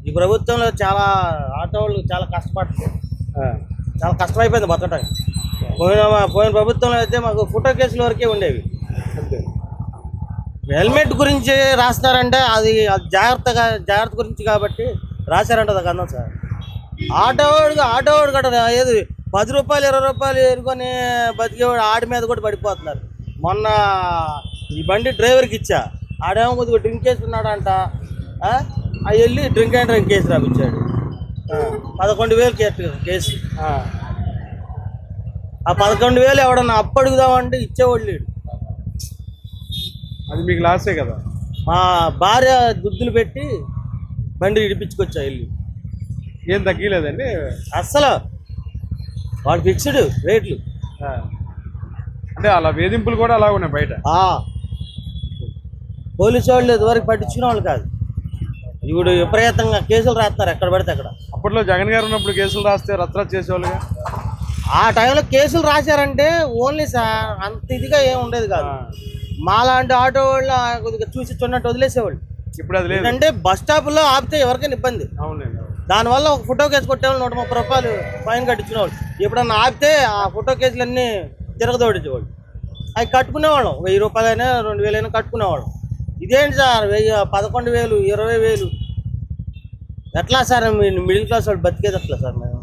ఈ ప్రభుత్వంలో చాలా ఆటో వాళ్ళు చాలా కష్టపడుతుంది. చాలా కష్టమైపోయింది బతకడానికి. పోయిన ప్రభుత్వంలో అయితే మాకు ఫోటో కేసుల వరకే ఉండేవి. హెల్మెట్ గురించి రాస్తున్నారంటే అది జాగ్రత్త గురించి కాబట్టి రాశారంట కన్నా సార్. ఆటోవాడు కూడా ఏది 10 రూపాయలు 20 రూపాయలు ఎరుకొని బతికేవాడు ఆడి మీద కూడా పడిపోతున్నారు. మొన్న ఈ బండి డ్రైవర్కి ఇచ్చా, ఆడేమో కొద్దిగా డ్రింక్ చేస్తున్నాడంట. అవి వెళ్ళి డ్రింక్ అండ్ డ్రింక్ కేసు రాపించాడు. 11,000 కేసు. ఆ 11,000 ఎవడన్నా అప్పు అడుగుదామంటే ఇచ్చేవాళ్ళు లేడు. అది మీకు లాసే కదా. మా భార్య దుద్దులు పెట్టి బండి ఇడిపించుకొచ్చా వెళ్ళి. ఏం తగ్గలేదండి అస్సలు. వాడు ఫిక్స్డ్ రేట్లు. అంటే అలా వేధింపులు కూడా అలా ఉన్నాయి బయట. పోలీసు వాళ్ళు ఇదివరకు పట్టించుకునే వాళ్ళు కాదు. ఇప్పుడు విపరీతంగా కేసులు రాస్తున్నారు ఎక్కడ పడితే అక్కడ. అప్పట్లో జగన్ గారు ఉన్నప్పుడు కేసులు రాస్తే రచ్చరచ్చ చేసేవాళ్ళుగా. ఆ టైంలో కేసులు రాశారంటే ఓన్లీ సార్ అంత ఇదిగా ఏమి ఉండేది కాదు. మాలాంటి ఆటో వాళ్ళు కొద్దిగా చూసి చున్నట్టు వదిలేసేవాళ్ళు. ఇప్పుడు అది లేదు. అంటే బస్ స్టాప్లో ఆపితే ఎవరికైనా ఇబ్బంది. అవునండి. దానివల్ల ఒక ఫోటో కేసు కొట్టేవాళ్ళు 130 రూపాయలు ఫైన్ కట్టించిన వాళ్ళు. ఎప్పుడన్నా ఆపితే ఆ ఫోటో కేసులన్నీ తిరగదోడించేవాళ్ళు. అవి కట్టుకునేవాళ్ళం. 1000 రూపాయలైనా 2,000 అయినా కట్టుకునేవాళ్ళం. ఇదేంటి సార్ 11,000 20,000 ఎట్లా సార్ మిడిల్ క్లాస్ వాళ్ళు బతికేది అట్లా సార్ మేము.